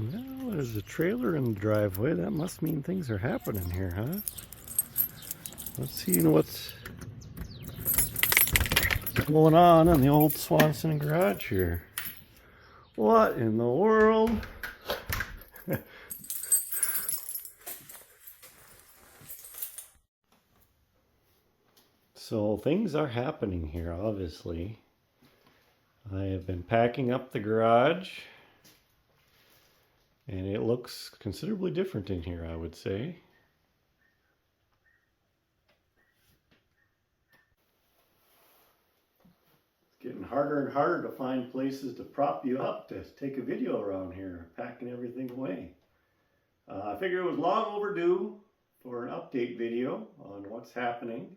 Well, there's a trailer in the driveway. That must mean things are happening here, huh? Let's see what's going on in the old Swanson garage here. What in the world? So things are happening here, obviously. I have been packing up the garage, and it looks considerably different in here, I would say. It's getting harder and harder to find places to prop you up to take a video around here, packing everything away. I figured it was long overdue for an update video on what's happening.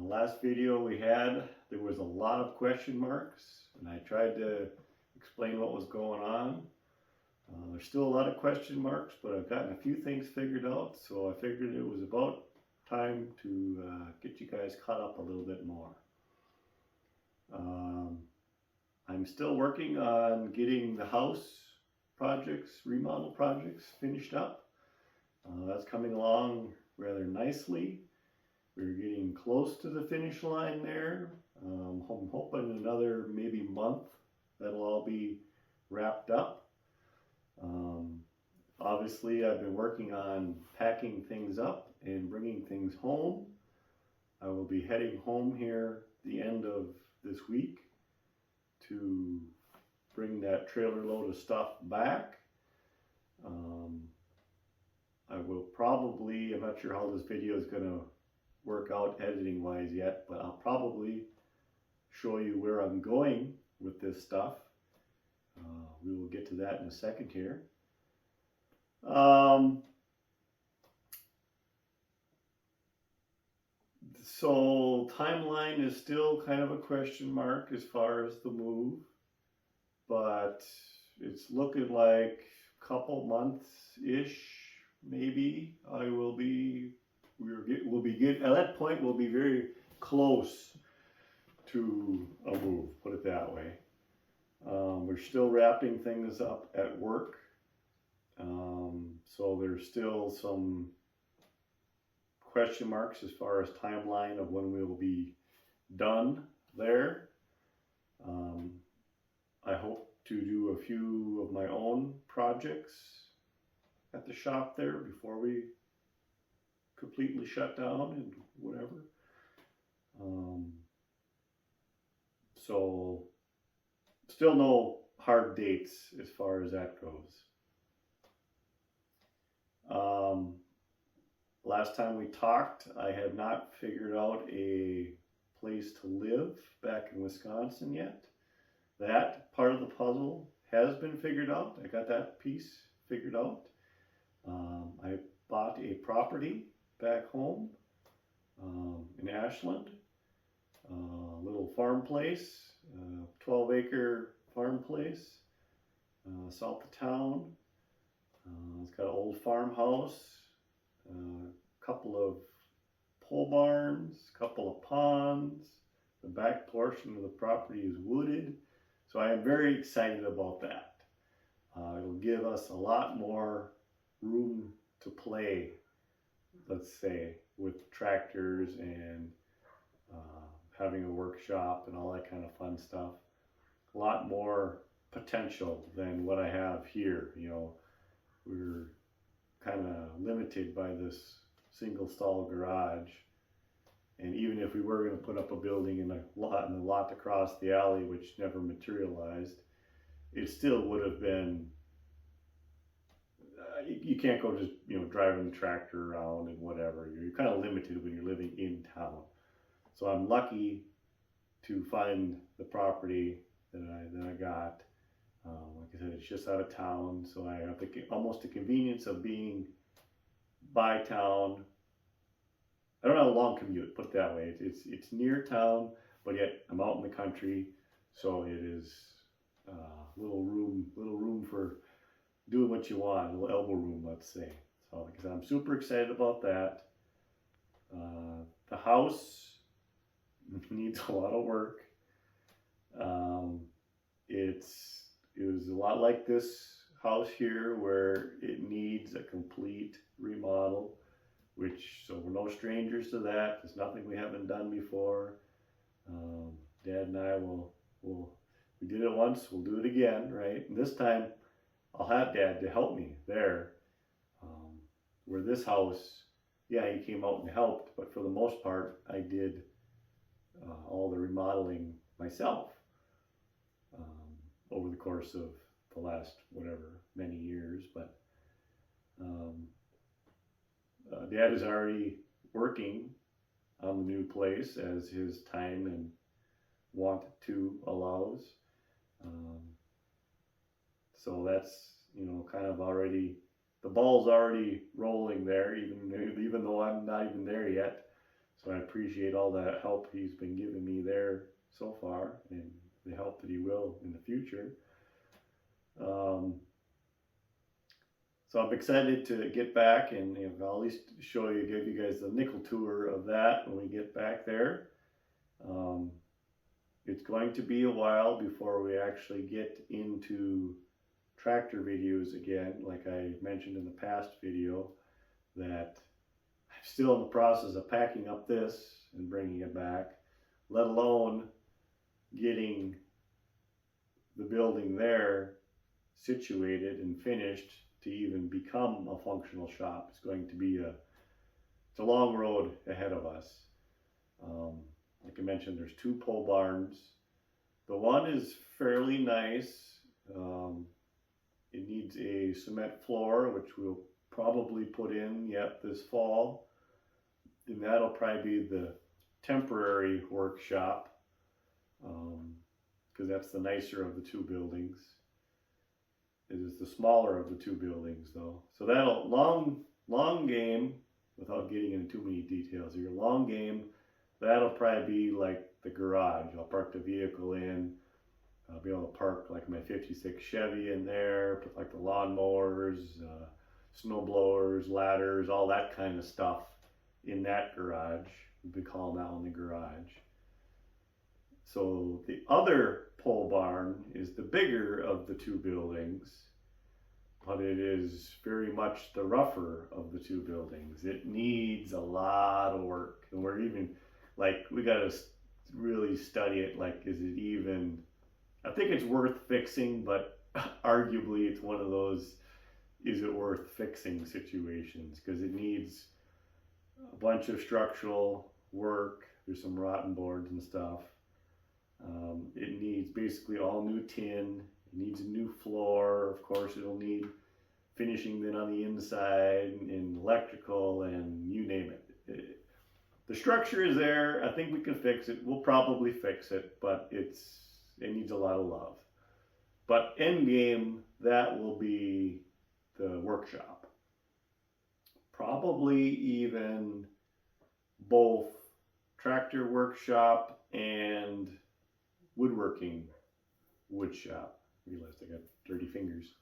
Last video we had, there was a lot of question marks, and I tried to explain what was going on. There's still a lot of question marks, but I've gotten a few things figured out, so I figured it was about time to get you guys caught up a little bit more. I'm still working on getting the house projects, remodel projects finished up. That's coming along rather nicely. We're getting close to the finish line there. I'm hoping another maybe month that'll all be wrapped up. Obviously, I've been working on packing things up and bringing things home. I will be heading home here the end of this week to bring that trailer load of stuff back. I will probably, I'm not sure how this video is going to work out editing wise yet, but I'll probably show you where I'm going with this stuff. We will get to that in a second here. So timeline is still kind of a question mark as far as the move, but it's looking like a couple months-ish, maybe. We'll be good. At that point, we'll be very close to a move, put it that way. We're still wrapping things up at work. So there's still some question marks as far as timeline of when we will be done there. I hope to do a few of my own projects at the shop there before we completely shut down and whatever. So still no hard dates as far as that goes. Last time we talked, I had not figured out a place to live back in Wisconsin yet. That part of the puzzle has been figured out. I got that piece figured out. I bought a property back home in Ashland, a little farm place, 12-acre farm place, south of town. It's got an old farmhouse, a couple of pole barns, a couple of ponds. The back portion of the property is wooded, so I am very excited about that. It'll give us a lot more room to play, let's say, with tractors and having a workshop and all that kind of fun stuff. A lot more potential than what I have here. You know, we're kind of limited by this single stall garage, and even if we were going to put up a building in the lot across the alley, which never materialized, it still would have been you can't go just driving the tractor around and whatever. You're kind of limited when you're living in town. So I'm lucky to find the property that I got. Like I said, it's just out of town, so I have almost the convenience of being by town. I don't have a long commute, put it that way. It's near town, but yet I'm out in the country, so it is little room for doing what you want, a little elbow room, let's say. So like I said, I'm super excited about that. The house needs a lot of work. It was a lot like this house here where it needs a complete remodel, so we're no strangers to that. It's nothing we haven't done before. Dad and I we did it once, we'll do it again, right? And this time I'll have Dad to help me there. Where this house, yeah, he came out and helped, but for the most part, I did all the remodeling myself over the course of the last, many years. But Dad is already working on the new place as his time and want to allows. So that's, kind of already, the ball's already rolling there, even though I'm not even there yet. So I appreciate all that help he's been giving me there so far, and the help that he will in the future. So I'm excited to get back, and I'll at least give you guys the nickel tour of that when we get back there. It's going to be a while before we actually get into tractor videos again. Like I mentioned in the past video, that I'm still in the process of packing up this and bringing it back, let alone getting the building there situated and finished to even become a functional shop. It's going to be it's a long road ahead of us. Like I mentioned, there's 2 pole barns. The one is fairly nice. It needs a cement floor, which we'll probably put in yet this fall. And that'll probably be the temporary workshop, because that's the nicer of the 2 buildings. It is the smaller of the 2 buildings though. So that'll, long game, without getting into too many details here, long game, that'll probably be like the garage. I'll park the vehicle in. I'll be able to park like my 56 Chevy in there, put like the lawnmowers, snow blowers, ladders, all that kind of stuff in that garage. We call now in the garage. So the other pole barn is the bigger of the 2 buildings, but it is very much the rougher of the 2 buildings. It needs a lot of work, and we're even we got to really study it. Like, is it even, I think it's worth fixing, but arguably it's one of those, is it worth fixing situations, because it needs a bunch of structural work. There's some rotten boards and stuff. It needs basically all new tin. It needs a new floor. Of course, it'll need finishing then on the inside and electrical and you name it. The structure is there. I think we can fix it. We'll probably fix it, but it needs a lot of love. But end game, that will be the workshop. Probably even both tractor workshop and woodworking wood shop. I realized I got dirty fingers.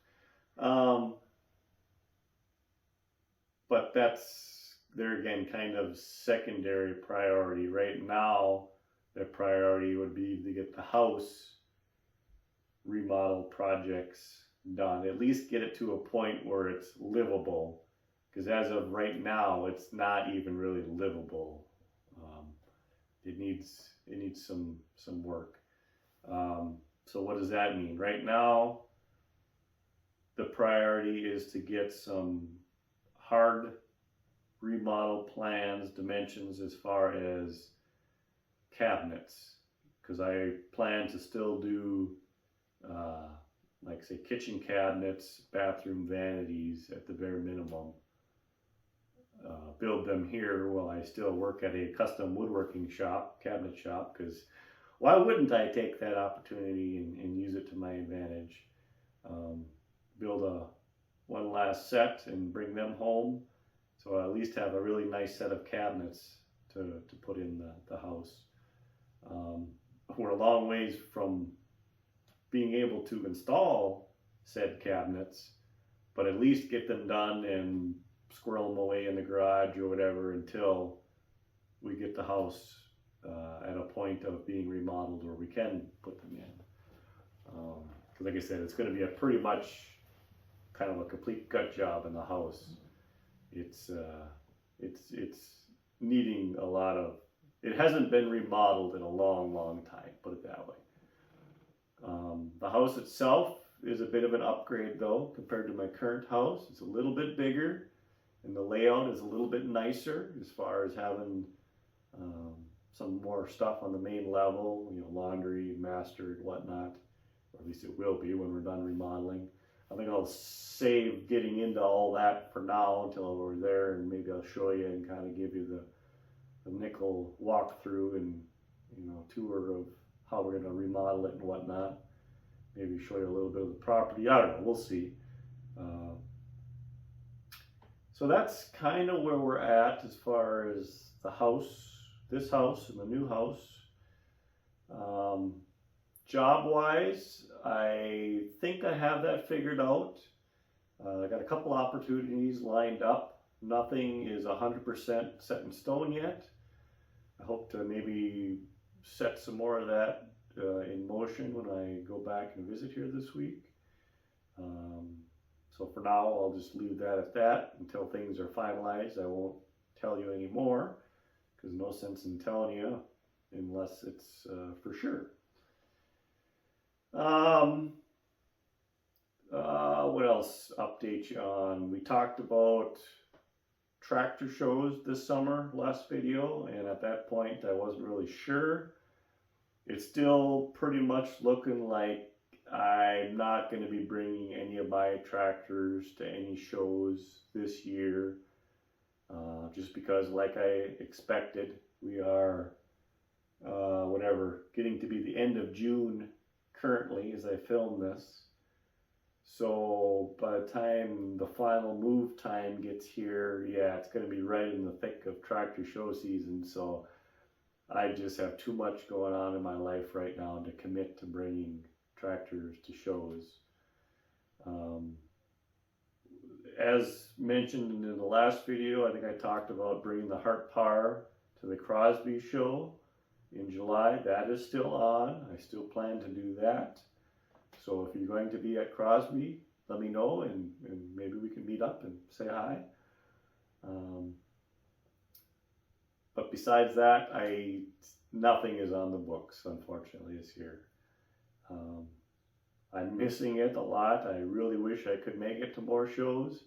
But that's, there again, kind of secondary priority. Right now, the priority would be to get the house remodel projects done. At least get it to a point where it's livable. Because as of right now, it's not even really livable. It needs some work. So what does that mean? Right now, the priority is to get some hard remodel plans, dimensions as far as cabinets, because I plan to still do like say kitchen cabinets, bathroom vanities at the bare minimum. Build them here while I still work at a custom woodworking shop, cabinet shop, because why wouldn't I take that opportunity and use it to my advantage? Build one last set and bring them home, so I at least have a really nice set of cabinets to put in the house. We're a long ways from being able to install said cabinets, but at least get them done and squirrel them away in the garage or whatever until we get the house at a point of being remodeled where we can put them in. Because like I said, it's going to be a pretty much kind of a complete gut job in the house. It's needing a lot of. It hasn't been remodeled in a long time. Put it that way. The house itself is a bit of an upgrade though compared to my current house. It's a little bit bigger, and the layout is a little bit nicer as far as having some more stuff on the main level. Laundry, master, and whatnot. Or at least it will be when we're done remodeling. I think I'll save getting into all that for now until we're there, and maybe I'll show you and kind of give you the nickel walkthrough and tour of how we're going to remodel it and whatnot. Maybe show you a little bit of the property. I don't know. We'll see. So that's kind of where we're at as far as the house, this house and the new house. Job-wise, I think I have that figured out. I got a couple opportunities lined up. Nothing is 100% set in stone yet. I hope to maybe set some more of that in motion when I go back and visit here this week. So for now, I'll just leave that at that until things are finalized. I won't tell you any more because no sense in telling you unless it's for sure. What else update you on? We talked about tractor shows this summer, last video, and at that point I wasn't really sure. It's still pretty much looking like I'm not going to be bringing any of my tractors to any shows this year, just because, like I expected, we are getting to be the end of June currently as I film this. So by the time the final move time gets here, yeah, it's going to be right in the thick of tractor show season. So I just have too much going on in my life right now to commit to bringing tractors to shows. As mentioned in the last video, I think I talked about bringing the Hart Par to the Crosby show in July. That is still on. I still plan to do that. So if you're going to be at Crosby, let me know, and maybe we can meet up and say hi. But besides that, nothing is on the books, unfortunately, this year. I'm missing it a lot. I really wish I could make it to more shows,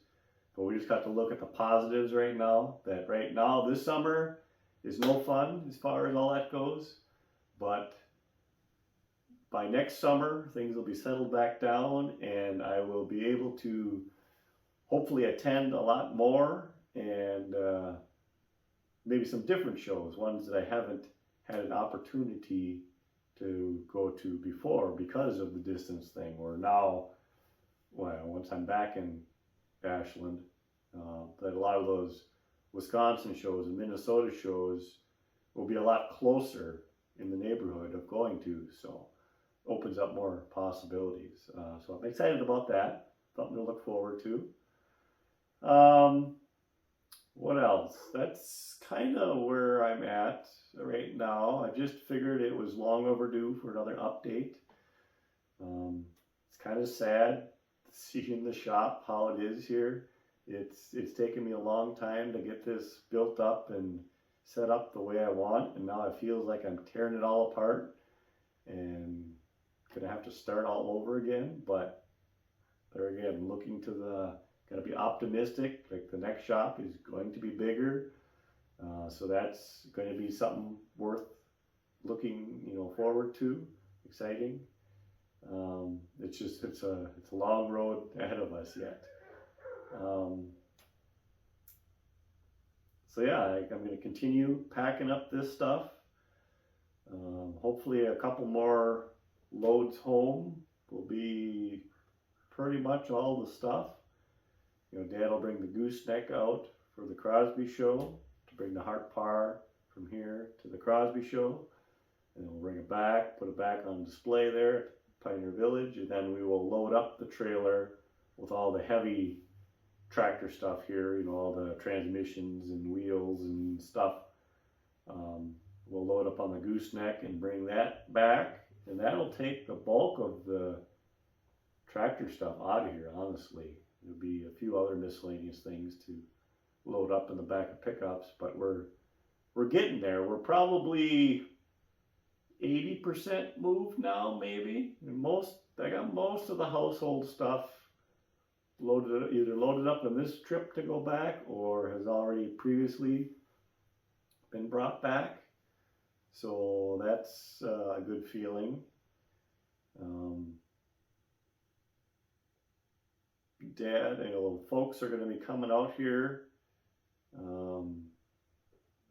but we just got to look at the positives right now. That right now, this summer is no fun as far as all that goes, but by next summer, things will be settled back down, and I will be able to hopefully attend a lot more, and maybe some different shows, ones that I haven't had an opportunity to go to before because of the distance thing. Or now, once I'm back in Ashland, that a lot of those Wisconsin shows and Minnesota shows will be a lot closer in the neighborhood of going to, so opens up more possibilities. So I'm excited about that. Something to look forward to. What else? That's kind of where I'm at right now. I just figured it was long overdue for another update. It's kind of sad seeing the shop, how it is here. It's taken me a long time to get this built up and set up the way I want, and now it feels like I'm tearing it all apart and gonna have to start all over again. But there again, looking to gotta be optimistic. Like, the next shop is going to be bigger, so that's going to be something worth looking forward to. Exciting. It's a long road ahead of us yet. So yeah, I'm going to continue packing up this stuff. Hopefully a couple more loads home will be pretty much all the stuff. Dad will bring the gooseneck out for the Crosby show, to bring the Hart Par from here to the Crosby show, and then we'll bring it back, put it back on display there at Pioneer Village, and then we will load up the trailer with all the heavy tractor stuff here, all the transmissions and wheels and stuff. We'll load up on the gooseneck and bring that back, and that'll take the bulk of the tractor stuff out of here, honestly. There'll be a few other miscellaneous things to load up in the back of pickups, but we're getting there. We're probably 80% moved now, maybe. And I got most of the household stuff either loaded up in this trip to go back or has already previously been brought back. So that's a good feeling. Dad, folks are going to be coming out here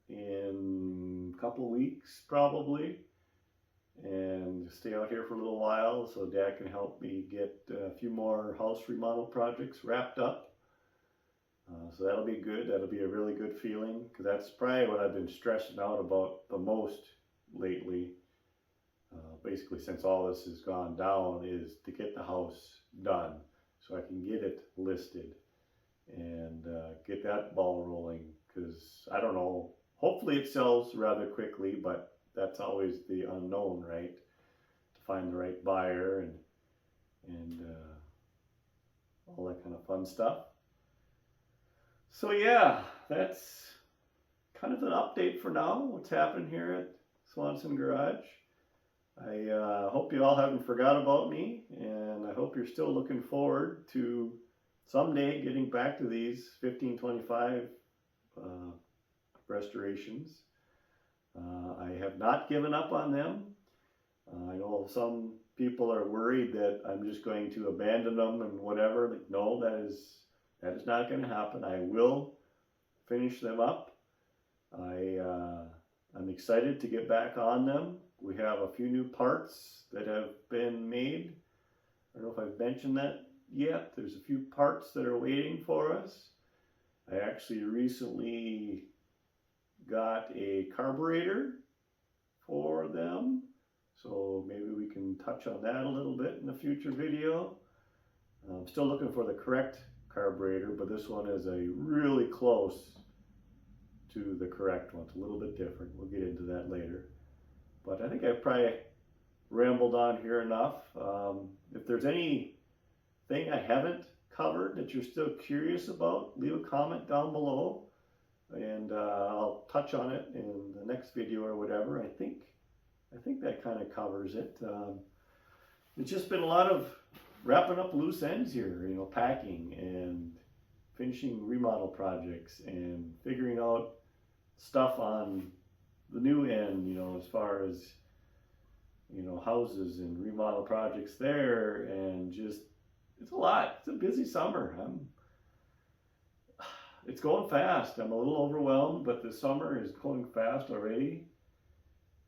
in a couple weeks probably, and stay out here for a little while so Dad can help me get a few more house remodel projects wrapped up. So that'll be good. That'll be a really good feeling, because that's probably what I've been stressing out about the most lately. Basically, since all this has gone down, is to get the house done so I can get it listed and get that ball rolling. Because I don't know, hopefully it sells rather quickly, but that's always the unknown, right? To find the right buyer and all that kind of fun stuff. So yeah, that's kind of an update for now, what's happening here at Swanson Garage. I hope you all haven't forgot about me, and I hope you're still looking forward to someday getting back to these 1525 restorations. I have not given up on them. I know some people are worried that I'm just going to abandon them and whatever. Like, no, that is not going to happen. I will finish them up. I'm excited to get back on them. We have a few new parts that have been made. I don't know if I've mentioned that yet. There's a few parts that are waiting for us. I actually recently got a carburetor for them, so maybe we can touch on that a little bit in a future video. I'm still looking for the correct carburetor, but this one is a really close to the correct one. It's a little bit different. We'll get into that later. But I think I've probably rambled on here enough. If there's anything I haven't covered that you're still curious about, leave a comment down below, and I'll touch on it in the next video or whatever. I think that kind of covers it. It's just been a lot of wrapping up loose ends here, packing and finishing remodel projects and figuring out stuff on the new end, as far as, houses and remodel projects there, and just, it's a lot. It's a busy summer. It's going fast. I'm a little overwhelmed, but the summer is going fast already.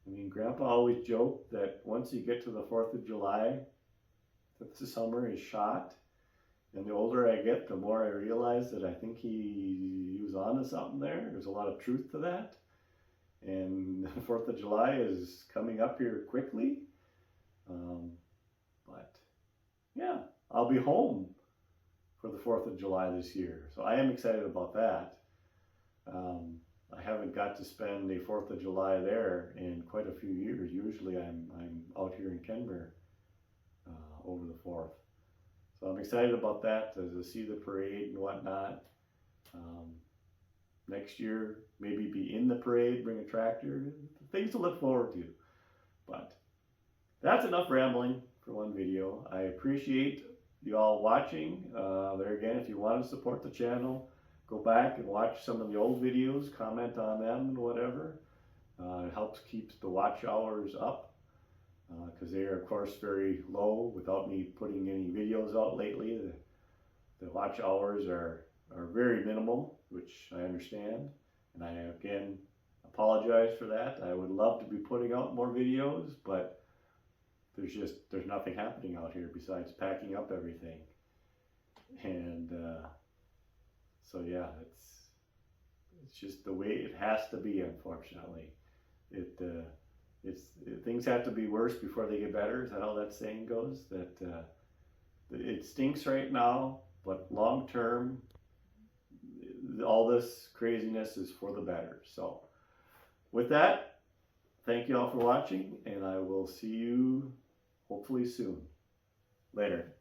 I mean, Grandpa always joked that once you get to the 4th of July, that the summer is shot. And the older I get, the more I realize that I think he was onto something there. There's a lot of truth to that. And the 4th of July is coming up here quickly. But yeah, I'll be home for the 4th of July this year. So I am excited about that. I haven't got to spend the 4th of July there in quite a few years. Usually I'm out here in Kenmare over the 4th. So I'm excited about that, to see the parade and whatnot. Next year, maybe be in the parade, bring a tractor, things to look forward to. But that's enough rambling for one video. I appreciate you all watching. There again, if you want to support the channel, go back and watch some of the old videos, comment on them and whatever. It helps keep the watch hours up, because they are, of course, very low without me putting any videos out lately. The watch hours are very minimal, which I understand, and I again apologize for that. I would love to be putting out more videos, but there's nothing happening out here besides packing up everything. And so yeah, it's just the way it has to be, unfortunately. Things have to be worse before they get better. Is that how that saying goes? That it stinks right now, but long term, all this craziness is for the better. So with that, thank you all for watching, and I will see you hopefully soon. Later.